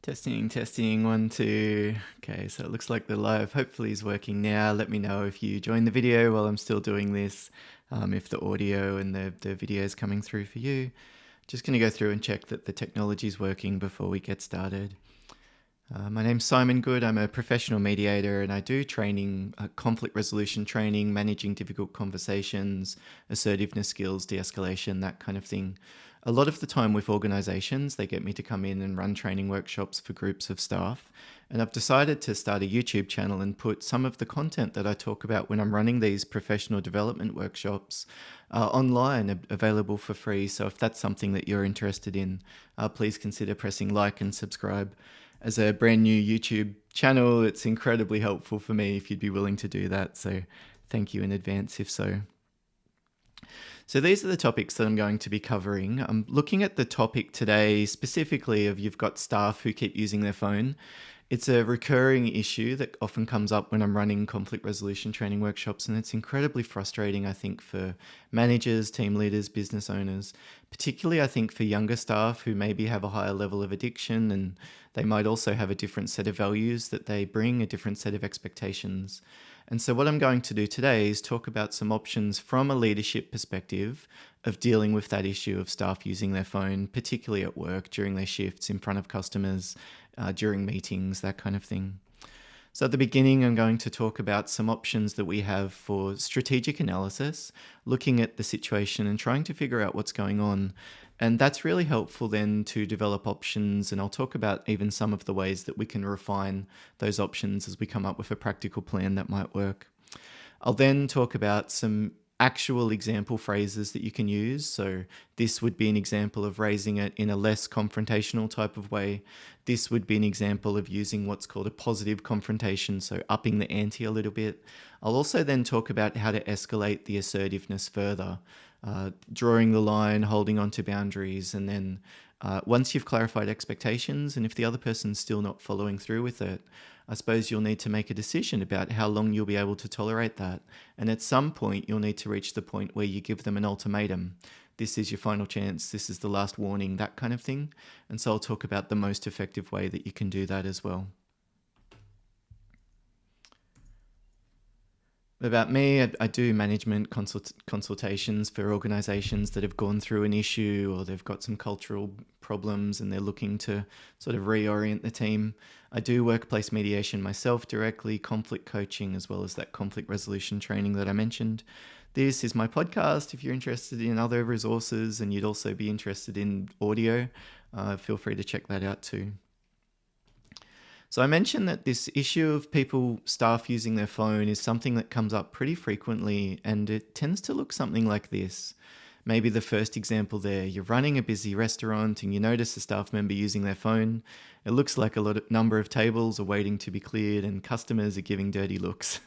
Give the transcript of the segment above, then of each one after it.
Testing, testing, one, two. Okay, so it looks like the live hopefully is working now. Let me know if you join the video while I'm still doing this, if the audio and the video is coming through for you. Just going to go through and check that the technology is working before we get started. My name's Simon Good. I'm a professional mediator and I do training, conflict resolution training, managing difficult conversations, assertiveness skills, de-escalation, that kind of thing. A lot of the time with organizations, they get me to come in and run training workshops for groups of staff. And I've decided to start a YouTube channel and put some of the content that I talk about when I'm running these professional development workshops online, available for free. So if that's something that you're interested in, please consider pressing like and subscribe. As a brand new YouTube channel, it's incredibly helpful for me if you'd be willing to do that. So thank you in advance if so. So these are the topics that I'm going to be covering. I'm looking at the topic today specifically of you've got staff who keep using their phone. It's a recurring issue that often comes up when I'm running conflict resolution training workshops, and it's incredibly frustrating, I think, for managers, team leaders, business owners, particularly I think for younger staff who maybe have a higher level of addiction, and they might also have a different set of values that they bring, a different set of expectations. And so what I'm going to do today is talk about some options from a leadership perspective of dealing with that issue of staff using their phone, particularly at work, during their shifts, in front of customers, during meetings, that kind of thing. So at the beginning, I'm going to talk about some options that we have for strategic analysis, looking at the situation and trying to figure out what's going on. And that's really helpful then to develop options. And I'll talk about even some of the ways that we can refine those options as we come up with a practical plan that might work. I'll then talk about some actual example phrases that you can use. So this would be an example of raising it in a less confrontational type of way. This would be an example of using what's called a positive confrontation, so upping the ante a little bit. I'll also then talk about how to escalate the assertiveness further, drawing the line, holding on to boundaries, and then once you've clarified expectations, and if the other person's still not following through with it, I suppose you'll need to make a decision about how long you'll be able to tolerate that. And at some point, you'll need to reach the point where you give them an ultimatum. This is your final chance. This is the last warning, that kind of thing. And so I'll talk about the most effective way that you can do that as well. About me, I do management consultations for organizations that have gone through an issue or they've got some cultural problems and they're looking to sort of reorient the team. I do workplace mediation myself directly, conflict coaching, as well as that conflict resolution training that I mentioned. This is my podcast. If you're interested in other resources and you'd also be interested in audio, feel free to check that out too. So I mentioned that this issue of staff using their phone is something that comes up pretty frequently, and it tends to look something like this. Maybe the first example there, you're running a busy restaurant and you notice a staff member using their phone. It looks like number of tables are waiting to be cleared and customers are giving dirty looks.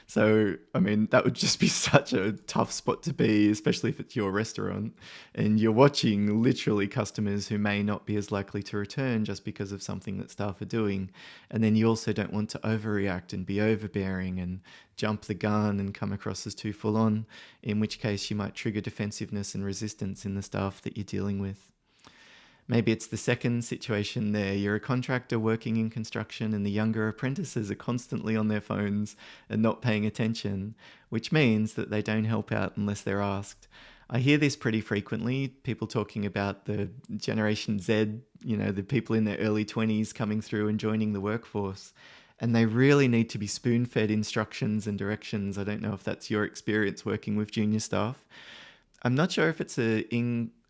So, I mean, that would just be such a tough spot to be, especially if it's your restaurant and you're watching literally customers who may not be as likely to return just because of something that staff are doing. And then you also don't want to overreact and be overbearing and jump the gun and come across as too full on, in which case you might trigger defensiveness and resistance in the staff that you're dealing with. Maybe it's the second situation there. You're a contractor working in construction and the younger apprentices are constantly on their phones and not paying attention, which means that they don't help out unless they're asked. I hear this pretty frequently, people talking about the Generation Z, the people in their early 20s coming through and joining the workforce. And they really need to be spoon-fed instructions and directions. I don't know if that's your experience working with junior staff. I'm not sure if it's a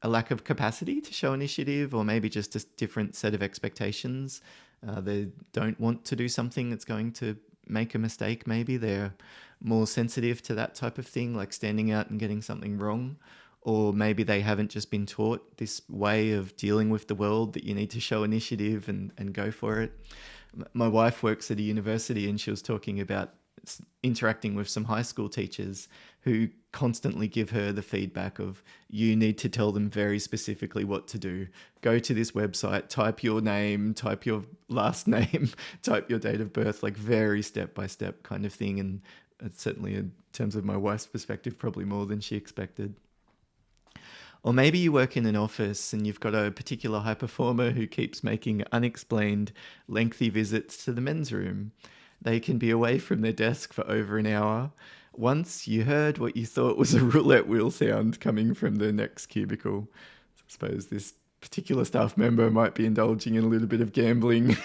lack of capacity to show initiative or maybe just a different set of expectations. They don't want to do something that's going to make a mistake. Maybe they're more sensitive to that type of thing, like standing out and getting something wrong. Or maybe they haven't just been taught this way of dealing with the world that you need to show initiative and go for it. My wife works at a university and she was talking about interacting with some high school teachers who constantly give her the feedback of, you need to tell them very specifically what to do. Go to this website, type your name, type your last name, type your date of birth, like very step-by-step kind of thing. And it's certainly, in terms of my wife's perspective, probably more than she expected. Or maybe you work in an office and you've got a particular high performer who keeps making unexplained, lengthy visits to the men's room. They can be away from their desk for over an hour. Once you heard what you thought was a roulette wheel sound coming from the next cubicle. I suppose this particular staff member might be indulging in a little bit of gambling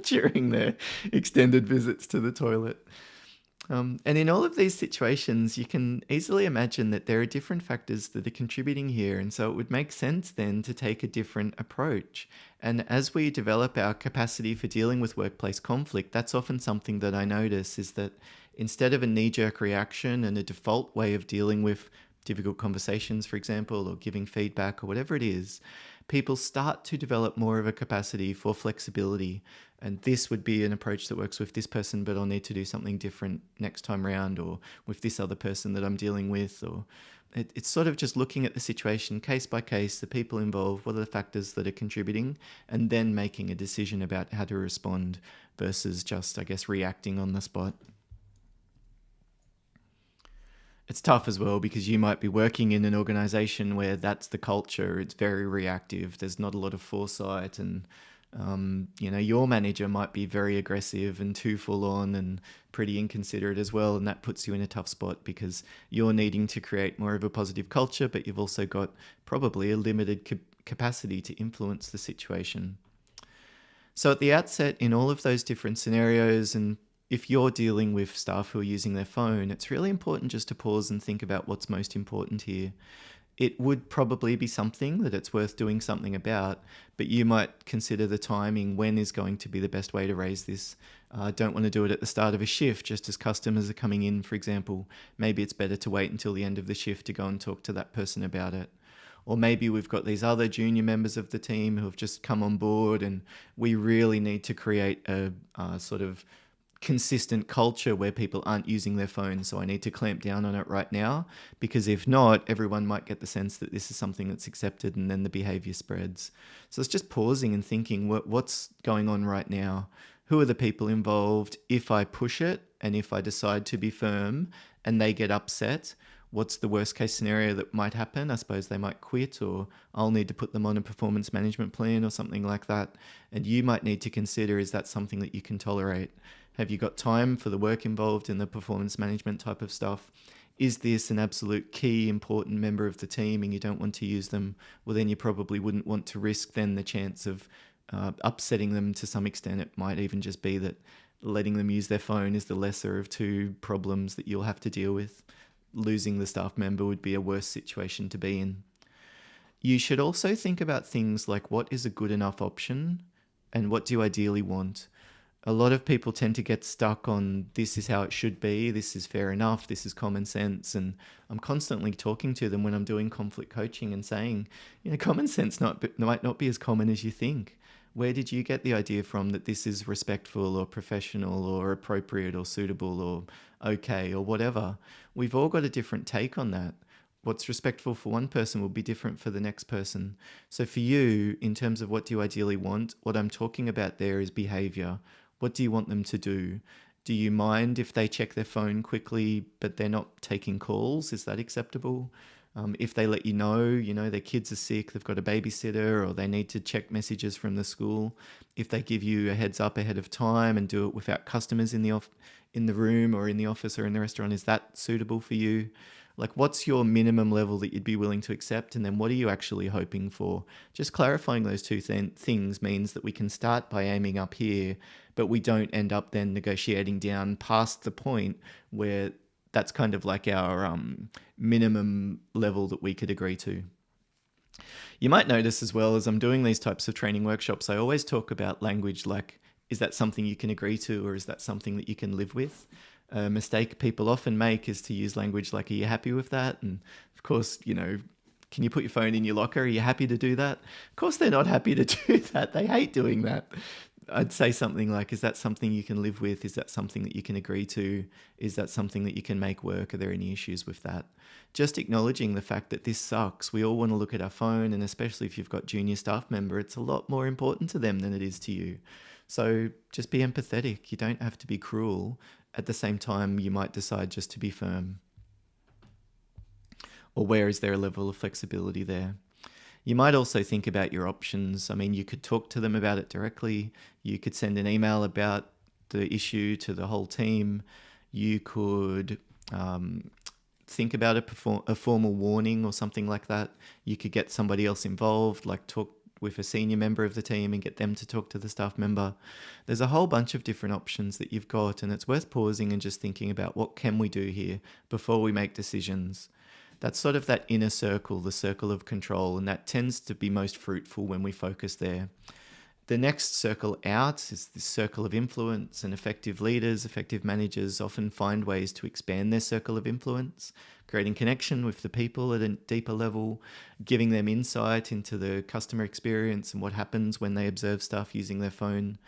during their extended visits to the toilet. And in all of these situations, you can easily imagine that there are different factors that are contributing here. And so it would make sense then to take a different approach. And as we develop our capacity for dealing with workplace conflict, that's often something that I notice is that instead of a knee-jerk reaction and a default way of dealing with difficult conversations, for example, or giving feedback or whatever it is, people start to develop more of a capacity for flexibility. And this would be an approach that works with this person, but I'll need to do something different next time around, or with this other person that I'm dealing with. Or it's sort of just looking at the situation case by case, the people involved, what are the factors that are contributing, and then making a decision about how to respond versus just, I guess, reacting on the spot. It's tough as well because you might be working in an organization where that's the culture. It's very reactive. There's not a lot of foresight, and your manager might be very aggressive and too full on and pretty inconsiderate as well. And that puts you in a tough spot because you're needing to create more of a positive culture, but you've also got probably a limited capacity to influence the situation. So at the outset, in all of those different scenarios, and if you're dealing with staff who are using their phone, it's really important just to pause and think about what's most important here. It would probably be something that it's worth doing something about, but you might consider the timing. When is going to be the best way to raise this? Don't want to do it at the start of a shift, just as customers are coming in, for example. Maybe it's better to wait until the end of the shift to go and talk to that person about it. Or maybe we've got these other junior members of the team who have just come on board, and we really need to create a sort of consistent culture where people aren't using their phones. So I need to clamp down on it right now, because if not, everyone might get the sense that this is something that's accepted, and then the behavior spreads. So it's just pausing and thinking, what's going on right now? Who are the people involved? If I push it and if I decide to be firm and they get upset, what's the worst case scenario that might happen? I suppose they might quit, or I'll need to put them on a performance management plan or something like that. And you might need to consider, is that something that you can tolerate? Have you got time for the work involved in the performance management type of stuff? Is this an absolute key important member of the team and you don't want to use them? Well, then you probably wouldn't want to risk then the chance of upsetting them to some extent. It might even just be that letting them use their phone is the lesser of two problems that you'll have to deal with. Losing the staff member would be a worse situation to be in. You should also think about things like, what is a good enough option and what do you ideally want? A lot of people tend to get stuck on, this is how it should be, this is fair enough, this is common sense. And I'm constantly talking to them when I'm doing conflict coaching and saying, common sense might not be as common as you think. Where did you get the idea from that this is respectful or professional or appropriate or suitable or okay or whatever? We've all got a different take on that. What's respectful for one person will be different for the next person. So for you, in terms of what do you ideally want, what I'm talking about there is behavior. What do you want them to do? Do you mind if they check their phone quickly, but they're not taking calls? Is that acceptable? If they let you know, their kids are sick, they've got a babysitter, or they need to check messages from the school. If they give you a heads up ahead of time and do it without customers in the room or in the office or in the restaurant, is that suitable for you? Like, what's your minimum level that you'd be willing to accept? And then what are you actually hoping for? Just clarifying those two things means that we can start by aiming up here, but we don't end up then negotiating down past the point where that's kind of like our minimum level that we could agree to. You might notice as well, as I'm doing these types of training workshops, I always talk about language like, is that something you can agree to, or is that something that you can live with? A mistake people often make is to use language like, are you happy with that? And of course, can you put your phone in your locker? Are you happy to do that? Of course, they're not happy to do that. They hate doing that. I'd say something like, is that something you can live with? Is that something that you can agree to? Is that something that you can make work? Are there any issues with that? Just acknowledging the fact that this sucks. We all want to look at our phone, and especially if you've got junior staff member, it's a lot more important to them than it is to you. So just be empathetic. You don't have to be cruel. At the same time, you might decide just to be firm. or where is there a level of flexibility there? You might also think about your options. I mean, you could talk to them about it directly. You could send an email about the issue to the whole team. You could think about a formal warning or something like that. You could get somebody else involved, like talk with a senior member of the team and get them to talk to the staff member. There's a whole bunch of different options that you've got, and it's worth pausing and just thinking about what can we do here before we make decisions. That's sort of that inner circle, the circle of control, and that tends to be most fruitful when we focus there. The next circle out is this circle of influence, and effective leaders, effective managers often find ways to expand their circle of influence, creating connection with the people at a deeper level, giving them insight into the customer experience and what happens when they observe stuff using their phone,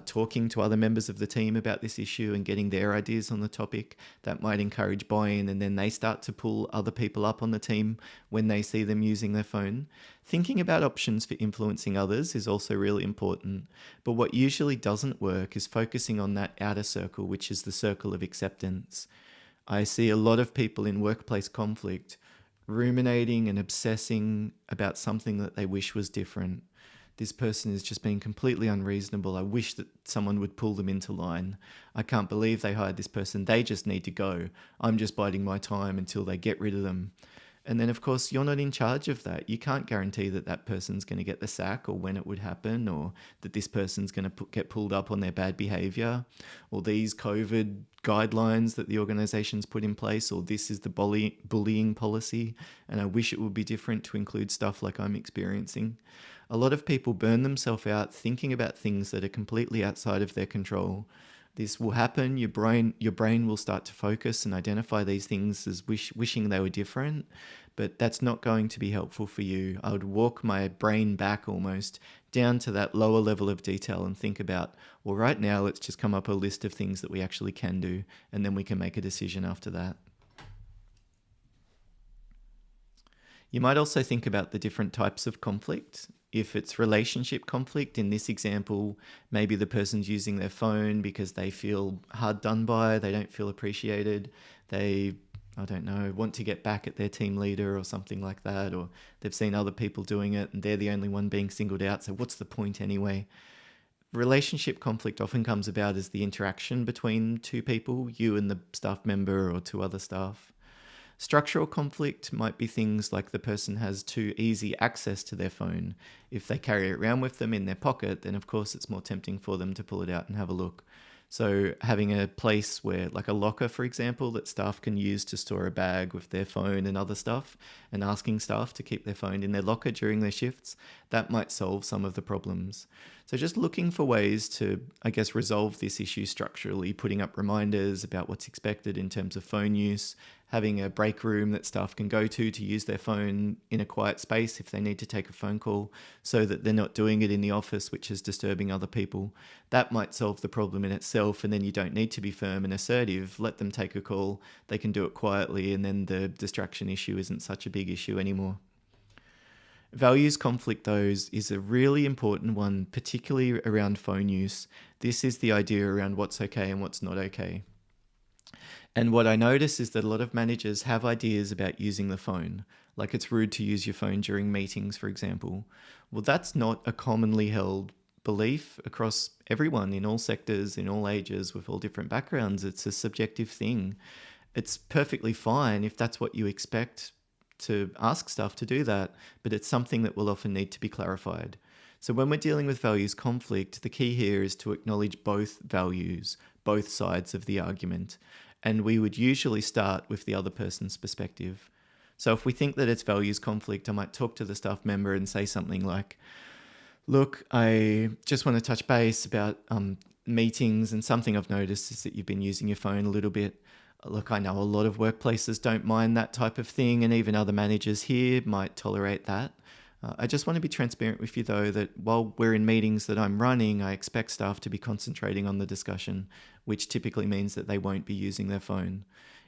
talking to other members of the team about this issue and getting their ideas on the topic. That might encourage buy-in, and then they start to pull other people up on the team when they see them using their phone. Thinking about options for influencing others is also really important, but what usually doesn't work is focusing on that outer circle, which is the circle of acceptance. I see a lot of people in workplace conflict ruminating and obsessing about something that they wish was different. This person is just being completely unreasonable. I wish that someone would pull them into line. I can't believe they hired this person. They just need to go. I'm just biding my time until they get rid of them. And then, of course, you're not in charge of that. You can't guarantee that that person's going to get the sack, or when it would happen, or that this person's going to get pulled up on their bad behavior, or these COVID guidelines that the organization's put in place, or this is the bullying policy. And I wish it would be different to include stuff like I'm experiencing. A lot of people burn themselves out thinking about things that are completely outside of their control. This will happen. Your brain will start to focus and identify these things as wishing they were different, but that's not going to be helpful for you. I would walk my brain back almost down to that lower level of detail and think about, well, right now, let's just come up a list of things that we actually can do, and then we can make a decision after that. You might also think about the different types of conflict. If it's relationship conflict, in this example, maybe the person's using their phone because they feel hard done by, they don't feel appreciated, they, I don't know, want to get back at their team leader or something like that, or they've seen other people doing it and they're the only one being singled out, so what's the point anyway? Relationship conflict often comes about as the interaction between two people, you and the staff member or two other staff. Structural conflict might be things like the person has too easy access to their phone. If they carry it around with them in their pocket, then of course it's more tempting for them to pull it out and have a look. So having a place where, like a locker, for example, that staff can use to store a bag with their phone and other stuff, and asking staff to keep their phone in their locker during their shifts, that might solve some of the problems. So just looking for ways to, I guess, resolve this issue structurally, putting up reminders about what's expected in terms of phone use, having a break room that staff can go to use their phone in a quiet space if they need to take a phone call, so that they're not doing it in the office, which is disturbing other people. That might solve the problem in itself, and then you don't need to be firm and assertive. Let them take a call. They can do it quietly, and then the distraction issue isn't such a big issue anymore. Values conflict, though, is a really important one, particularly around phone use. This is the idea around what's okay and what's not okay. And what I notice is that a lot of managers have ideas about using the phone, like it's rude to use your phone during meetings, for example. Well, that's not a commonly held belief across everyone in all sectors, in all ages, with all different backgrounds. It's a subjective thing. It's perfectly fine if that's what you expect to ask staff to do that, but it's something that will often need to be clarified. So when we're dealing with values conflict, the key here is to acknowledge both values, both sides of the argument. And we would usually start with the other person's perspective. So if we think that it's values conflict, I might talk to the staff member and say something like, look, I just want to touch base about meetings, and something I've noticed is that you've been using your phone a little bit. Look, I know a lot of workplaces don't mind that type of thing, and even other managers here might tolerate that. I just want to be transparent with you, though, that while we're in meetings that I'm running, I expect staff to be concentrating on the discussion, which typically means that they won't be using their phone.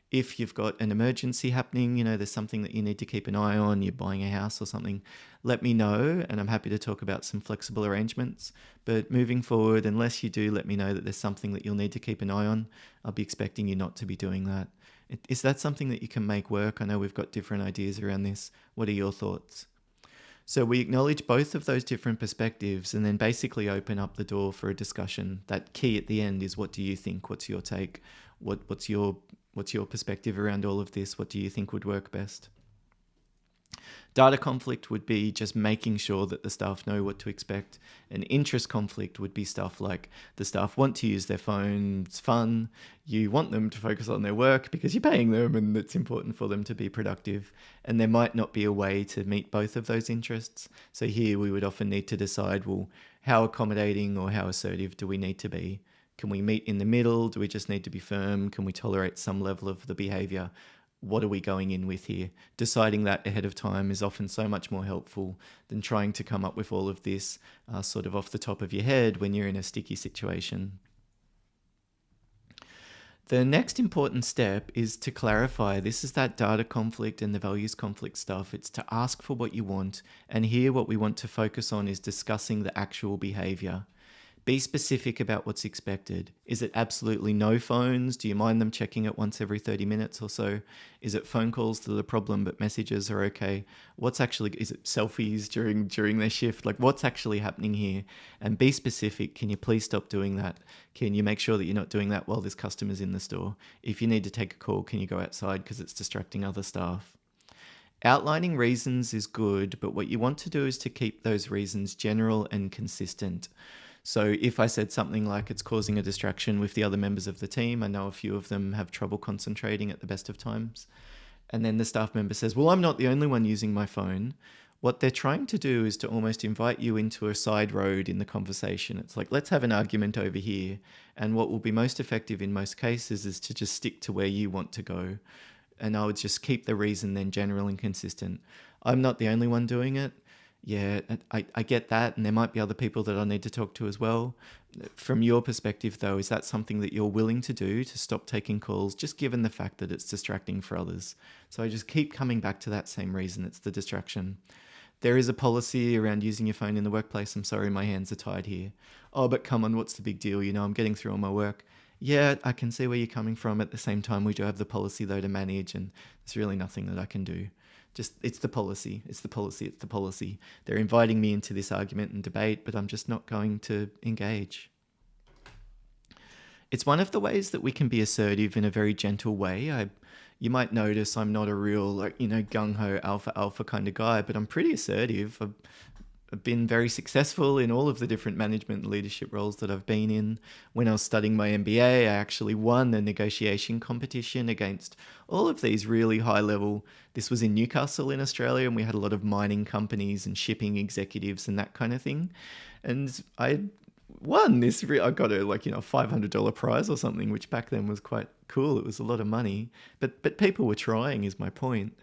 If you've got an emergency happening, there's something that you need to keep an eye on, you're buying a house or something, let me know, and I'm happy to talk about some flexible arrangements. But moving forward, unless you do let me know that there's something that you'll need to keep an eye on, I'll be expecting you not to be doing that. Is that something that you can make work? I know we've got different ideas around this. What are your thoughts? So we acknowledge both of those different perspectives and then basically open up the door for a discussion. That key at the end is, what do you think? What's your take? What's your perspective around all of this? What do you think would work best? Data conflict would be just making sure that the staff know what to expect. An interest conflict would be stuff like the staff want to use their phone, it's fun, you want them to focus on their work because you're paying them and it's important for them to be productive. And there might not be a way to meet both of those interests. So here we would often need to decide, well, how accommodating or how assertive do we need to be? Can we meet in the middle? Do we just need to be firm? Can we tolerate some level of the behavior? What are we going in with here? Deciding that ahead of time is often so much more helpful than trying to come up with all of this sort of off the top of your head when you're in a sticky situation. The next important step is to clarify. This is that data conflict and the values conflict stuff. It's to ask for what you want. And here what we want to focus on is discussing the actual behavior. Be specific about what's expected. Is it absolutely no phones? Do you mind them checking it once every 30 minutes or so? Is it phone calls that are the problem but messages are okay? Is it selfies during their shift? Like, what's actually happening here? And be specific. Can you please stop doing that? Can you make sure that you're not doing that while this customer's in the store? If you need to take a call, can you go outside because it's distracting other staff? Outlining reasons is good, but what you want to do is to keep those reasons general and consistent. So if I said something like it's causing a distraction with the other members of the team, I know a few of them have trouble concentrating at the best of times. And then the staff member says, well, I'm not the only one using my phone. What they're trying to do is to almost invite you into a side road in the conversation. It's like, let's have an argument over here. And what will be most effective in most cases is to just stick to where you want to go. And I would just keep the reason then general and consistent. I'm not the only one doing it. Yeah, I get that, and there might be other people that I need to talk to as well. From your perspective, though, is that something that you're willing to do to stop taking calls, just given the fact that it's distracting for others? So I just keep coming back to that same reason. It's the distraction. There is a policy around using your phone in the workplace. I'm sorry, my hands are tied here. Oh, but come on, what's the big deal? I'm getting through all my work. Yeah, I can see where you're coming from. At the same time, we do have the policy, though, to manage, and there's really nothing that I can do. It's the policy. It's the policy. It's the policy. They're inviting me into this argument and debate, but I'm just not going to engage. It's one of the ways that we can be assertive in a very gentle way. You might notice I'm not a real, gung-ho alpha kind of guy, but I'm pretty assertive. I've been very successful in all of the different management and leadership roles that I've been in. When I was studying my MBA, I actually won a negotiation competition against all of these really high level. This was in Newcastle in Australia, and we had a lot of mining companies and shipping executives and that kind of thing. And I won this. I got a $500 prize or something, which back then was quite cool. It was a lot of money, but people were trying, is my point.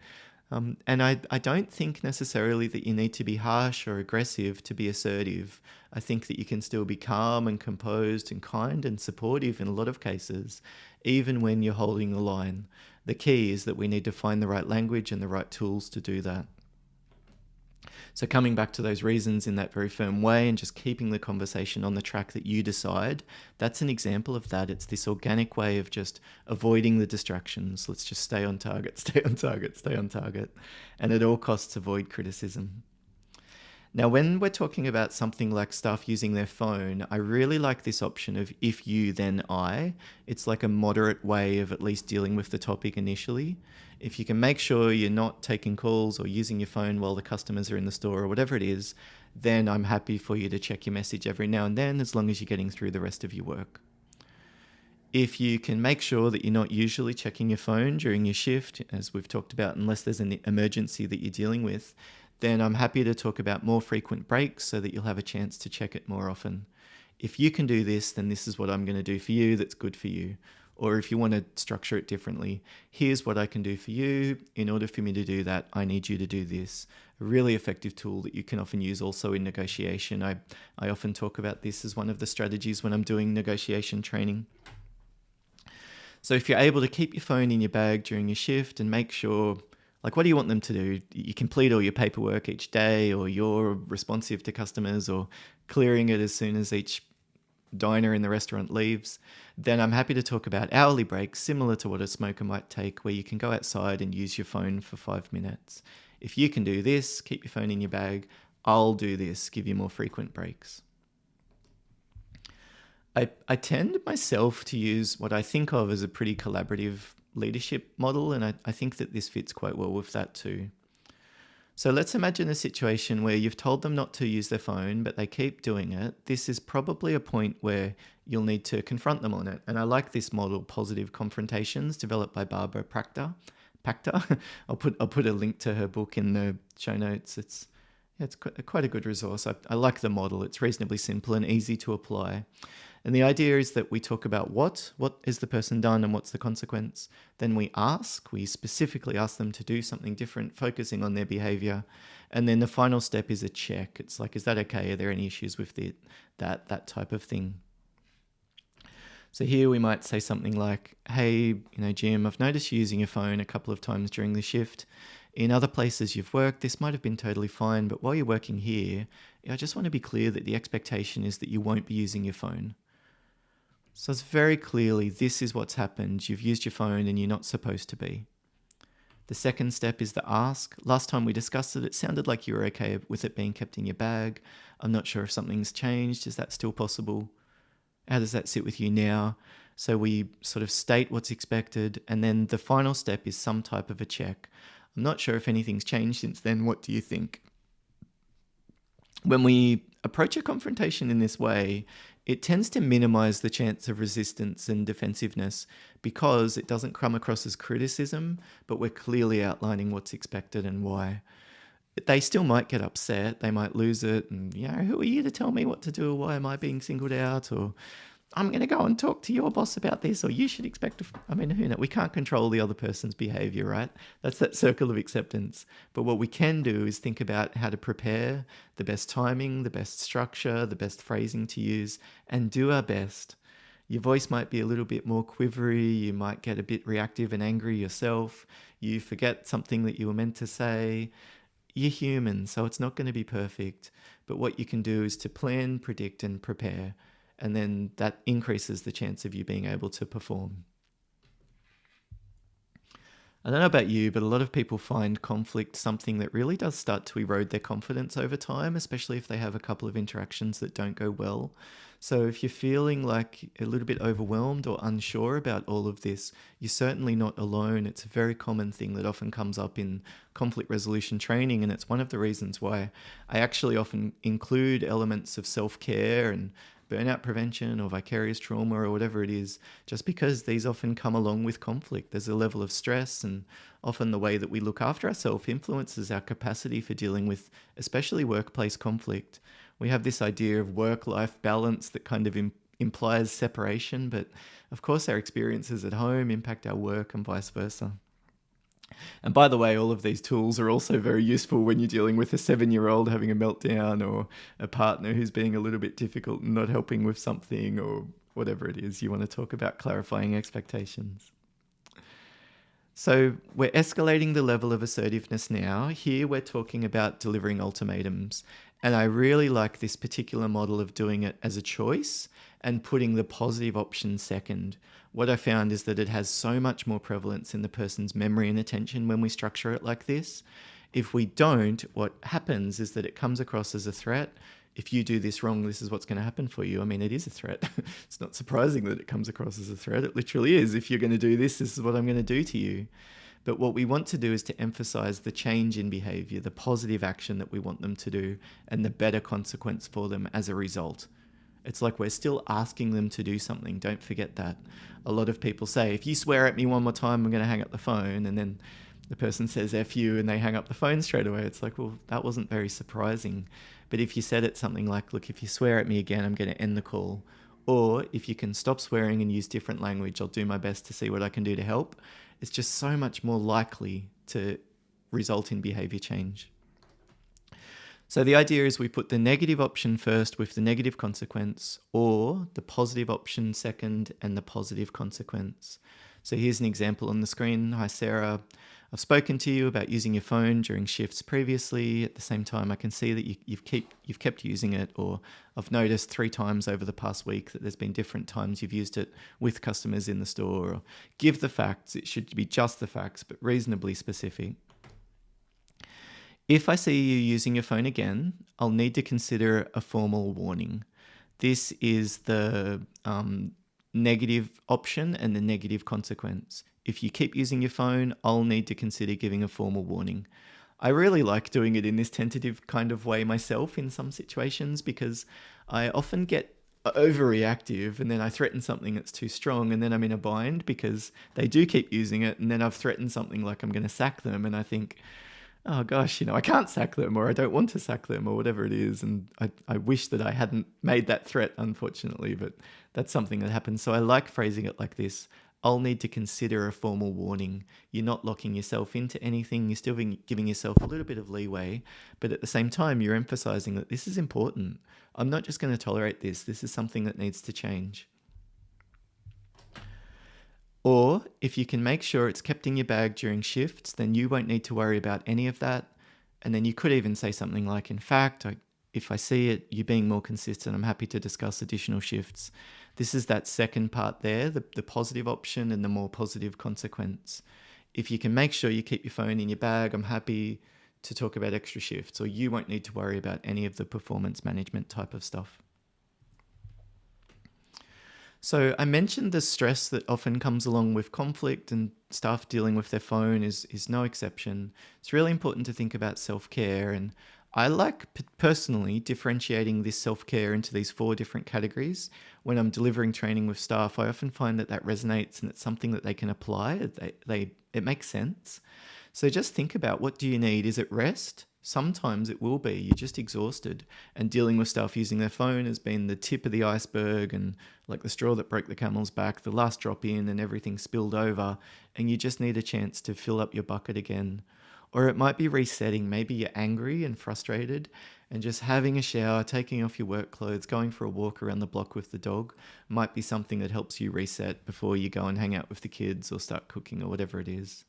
And I don't think necessarily that you need to be harsh or aggressive to be assertive. I think that you can still be calm and composed and kind and supportive in a lot of cases, even when you're holding the line. The key is that we need to find the right language and the right tools to do that. So coming back to those reasons in that very firm way and just keeping the conversation on the track that you decide, that's an example of that. It's this organic way of just avoiding the distractions. Let's just stay on target, stay on target, stay on target, and at all costs avoid criticism. Now, when we're talking about something like staff using their phone, I really like this option of if you, then I. It's like a moderate way of at least dealing with the topic initially. If you can make sure you're not taking calls or using your phone while the customers are in the store or whatever it is, then I'm happy for you to check your message every now and then, as long as you're getting through the rest of your work. If you can make sure that you're not usually checking your phone during your shift, as we've talked about, unless there's an emergency that you're dealing with, then I'm happy to talk about more frequent breaks so that you'll have a chance to check it more often. If you can do this, then this is what I'm going to do for you that's good for you. Or if you want to structure it differently, here's what I can do for you. In order for me to do that, I need you to do this. A really effective tool that you can often use also in negotiation. I often talk about this as one of the strategies when I'm doing negotiation training. So if you're able to keep your phone in your bag during your shift and make sure, what do you want them to do? You complete all your paperwork each day, or you're responsive to customers, or clearing it as soon as each diner in the restaurant leaves, then I'm happy to talk about hourly breaks, similar to what a smoker might take, where you can go outside and use your phone for 5 minutes. If you can do this, keep your phone in your bag, I'll do this, give you more frequent breaks. I tend myself to use what I think of as a pretty collaborative leadership model, and I think that this fits quite well with that too. So let's imagine a situation where you've told them not to use their phone, but they keep doing it. This is probably a point where you'll need to confront them on it. And I like this model, Positive Confrontations, developed by Barbara Pacta. I'll put a link to her book in the show notes. It's quite a good resource. I like the model. It's reasonably simple and easy to apply. And the idea is that we talk about what is the person done and what's the consequence. Then we specifically ask them to do something different, focusing on their behavior. And then the final step is a check. It's like, is that okay? Are there any issues with that type of thing? So here we might say something like, hey, Jim, I've noticed you using your phone a couple of times during the shift. In other places you've worked, this might have been totally fine, but while you're working here, I just want to be clear that the expectation is that you won't be using your phone. So it's very clearly, this is what's happened. You've used your phone and you're not supposed to be. The second step is the ask. Last time we discussed it, it sounded like you were okay with it being kept in your bag. I'm not sure if something's changed. Is that still possible? How does that sit with you now? So we sort of state what's expected, and then the final step is some type of a check. I'm not sure if anything's changed since then. What do you think? When we approach a confrontation in this way, it tends to minimize the chance of resistance and defensiveness because it doesn't come across as criticism, but we're clearly outlining what's expected and why. They still might get upset, they might lose it, and who are you to tell me what to do, or why am I being singled out, or I'm going to go and talk to your boss about this, or you should expect who knows? We can't control the other person's behavior, right? That's that circle of acceptance. But what we can do is think about how to prepare, the best timing, the best structure, the best phrasing to use, and do our best. Your voice might be a little bit more quivery, you might get a bit reactive and angry yourself, you forget something that you were meant to say. You're human, so it's not going to be perfect. But what you can do is to plan, predict, and prepare. And then that increases the chance of you being able to perform. I don't know about you, but a lot of people find conflict something that really does start to erode their confidence over time, especially if they have a couple of interactions that don't go well. So if you're feeling like a little bit overwhelmed or unsure about all of this, you're certainly not alone. It's a very common thing that often comes up in conflict resolution training, and it's one of the reasons why I actually often include elements of self-care and burnout prevention or vicarious trauma or whatever it is, just because these often come along with conflict. There's a level of stress, and often the way that we look after ourselves influences our capacity for dealing with especially workplace conflict. We have this idea of work-life balance that kind of implies separation, but of course our experiences at home impact our work and vice versa. And by the way, all of these tools are also very useful when you're dealing with a 7-year-old having a meltdown, or a partner who's being a little bit difficult and not helping with something, or whatever it is you want to talk about clarifying expectations. So we're escalating the level of assertiveness now. Here we're talking about delivering ultimatums. And I really like this particular model of doing it as a choice and putting the positive option second. What I found is that it has so much more prevalence in the person's memory and attention when we structure it like this. If we don't, what happens is that it comes across as a threat. If you do this wrong, this is what's going to happen for you. It is a threat. It's not surprising that it comes across as a threat. It literally is. If you're going to do this, this is what I'm going to do to you. But what we want to do is to emphasize the change in behavior, the positive action that we want them to do, and the better consequence for them as a result. It's like we're still asking them to do something. Don't forget that. A lot of people say, if you swear at me one more time, I'm going to hang up the phone. And then the person says F you and they hang up the phone straight away. It's like, well, that wasn't very surprising. But if you said it something like, look, if you swear at me again, I'm going to end the call. Or if you can stop swearing and use different language, I'll do my best to see what I can do to help. It's just so much more likely to result in behavior change. So the idea is we put the negative option first with the negative consequence, or the positive option second and the positive consequence. So here's an example on the screen. Hi, Sarah. I've spoken to you about using your phone during shifts previously. At the same time, I can see that you've kept using it, or I've noticed 3 times over the past week that there's been different times you've used it with customers in the store. Or give the facts. It should be just the facts, but reasonably specific. If I see you using your phone again, I'll need to consider a formal warning. This is the negative option and the negative consequence. If you keep using your phone, I'll need to consider giving a formal warning. I really like doing it in this tentative kind of way myself in some situations, because I often get overreactive and then I threaten something that's too strong, and then I'm in a bind because they do keep using it, and then I've threatened something like I'm going to sack them, and I think, oh gosh, I can't sack them, or I don't want to sack them, or whatever it is. And I wish that I hadn't made that threat, unfortunately, but that's something that happens. So I like phrasing it like this. I'll need to consider a formal warning. You're not locking yourself into anything. You're still giving yourself a little bit of leeway, but at the same time, you're emphasizing that this is important. I'm not just going to tolerate this. This is something that needs to change. Or if you can make sure it's kept in your bag during shifts, then you won't need to worry about any of that. And then you could even say something like, in fact, if I see it, you being more consistent, I'm happy to discuss additional shifts. This is that second part there, the positive option and the more positive consequence. If you can make sure you keep your phone in your bag, I'm happy to talk about extra shifts, or you won't need to worry about any of the performance management type of stuff. So I mentioned the stress that often comes along with conflict, and staff dealing with their phone is no exception. It's really important to think about self-care, and I like personally differentiating this self-care into these 4 different categories. When I'm delivering training with staff, I often find that resonates and it's something that they can apply. It makes sense. So just think about, what do you need? Is it rest? Sometimes it will be. You're just exhausted, and dealing with staff using their phone has been the tip of the iceberg, and like the straw that broke the camel's back, the last drop in and everything spilled over, and you just need a chance to fill up your bucket again. Or it might be resetting. Maybe you're angry and frustrated, and just having a shower, taking off your work clothes, going for a walk around the block with the dog might be something that helps you reset before you go and hang out with the kids or start cooking or whatever it is.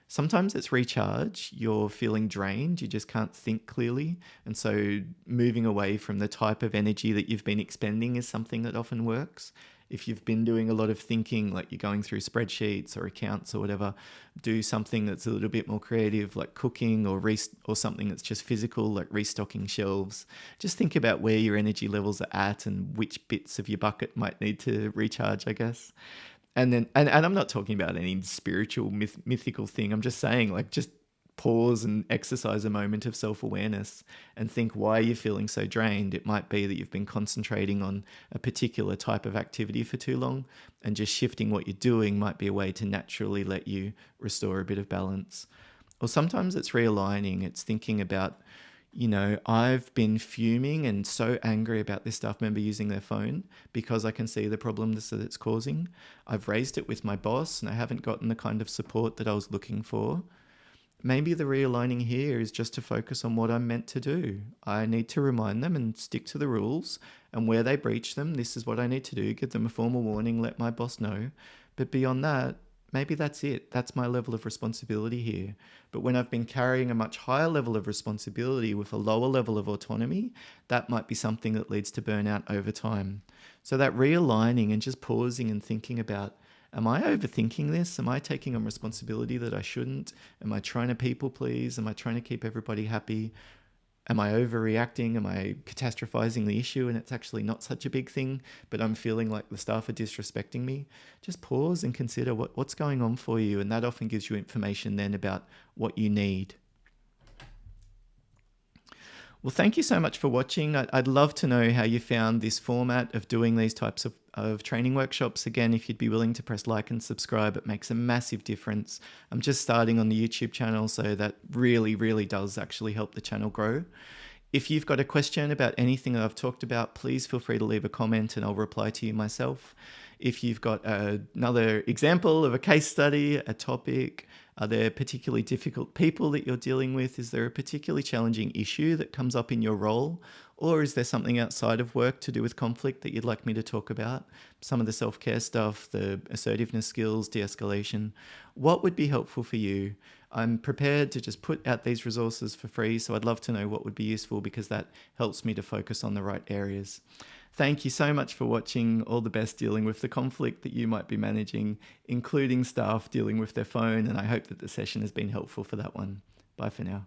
Sometimes it's recharge. You're feeling drained. You just can't think clearly. And so moving away from the type of energy that you've been expending is something that often works. If you've been doing a lot of thinking, like you're going through spreadsheets or accounts or whatever, do something that's a little bit more creative, like cooking, or something that's just physical, like restocking shelves. Just think about where your energy levels are at and which bits of your bucket might need to recharge, I guess. And then, and I'm not talking about any spiritual mythical thing. I'm just saying, like, just pause and exercise a moment of self-awareness and think why you're feeling so drained. It might be that you've been concentrating on a particular type of activity for too long, and just shifting what you're doing might be a way to naturally let you restore a bit of balance. Or sometimes it's realigning. It's thinking about, I've been fuming and so angry about this staff member using their phone because I can see the problems that it's causing. I've raised it with my boss and I haven't gotten the kind of support that I was looking for. Maybe the realigning here is just to focus on what I'm meant to do. I need to remind them and stick to the rules, and where they breach them, this is what I need to do. Give them a formal warning, let my boss know. But beyond that, maybe that's it. That's my level of responsibility here. But when I've been carrying a much higher level of responsibility with a lower level of autonomy, that might be something that leads to burnout over time. So that realigning and just pausing and thinking about, am I overthinking this? Am I taking on responsibility that I shouldn't? Am I trying to people please? Am I trying to keep everybody happy? Am I overreacting? Am I catastrophizing the issue and it's actually not such a big thing, but I'm feeling like the staff are disrespecting me? Just pause and consider what's going on for you, and that often gives you information then about what you need. Well, thank you so much for watching. I'd love to know how you found this format of doing these types of training workshops. Again, if you'd be willing to press like and subscribe, it makes a massive difference. I'm just starting on the YouTube channel, so that really, really does actually help the channel grow. If you've got a question about anything that I've talked about, please feel free to leave a comment and I'll reply to you myself. If you've got another example of a case study, a topic, are there particularly difficult people that you're dealing with? Is there a particularly challenging issue that comes up in your role? Or is there something outside of work to do with conflict that you'd like me to talk about? Some of the self-care stuff, the assertiveness skills, de-escalation. What would be helpful for you? I'm prepared to just put out these resources for free, so I'd love to know what would be useful because that helps me to focus on the right areas. Thank you so much for watching. All the best dealing with the conflict that you might be managing, including staff dealing with their phone, and I hope that the session has been helpful for that one. Bye for now.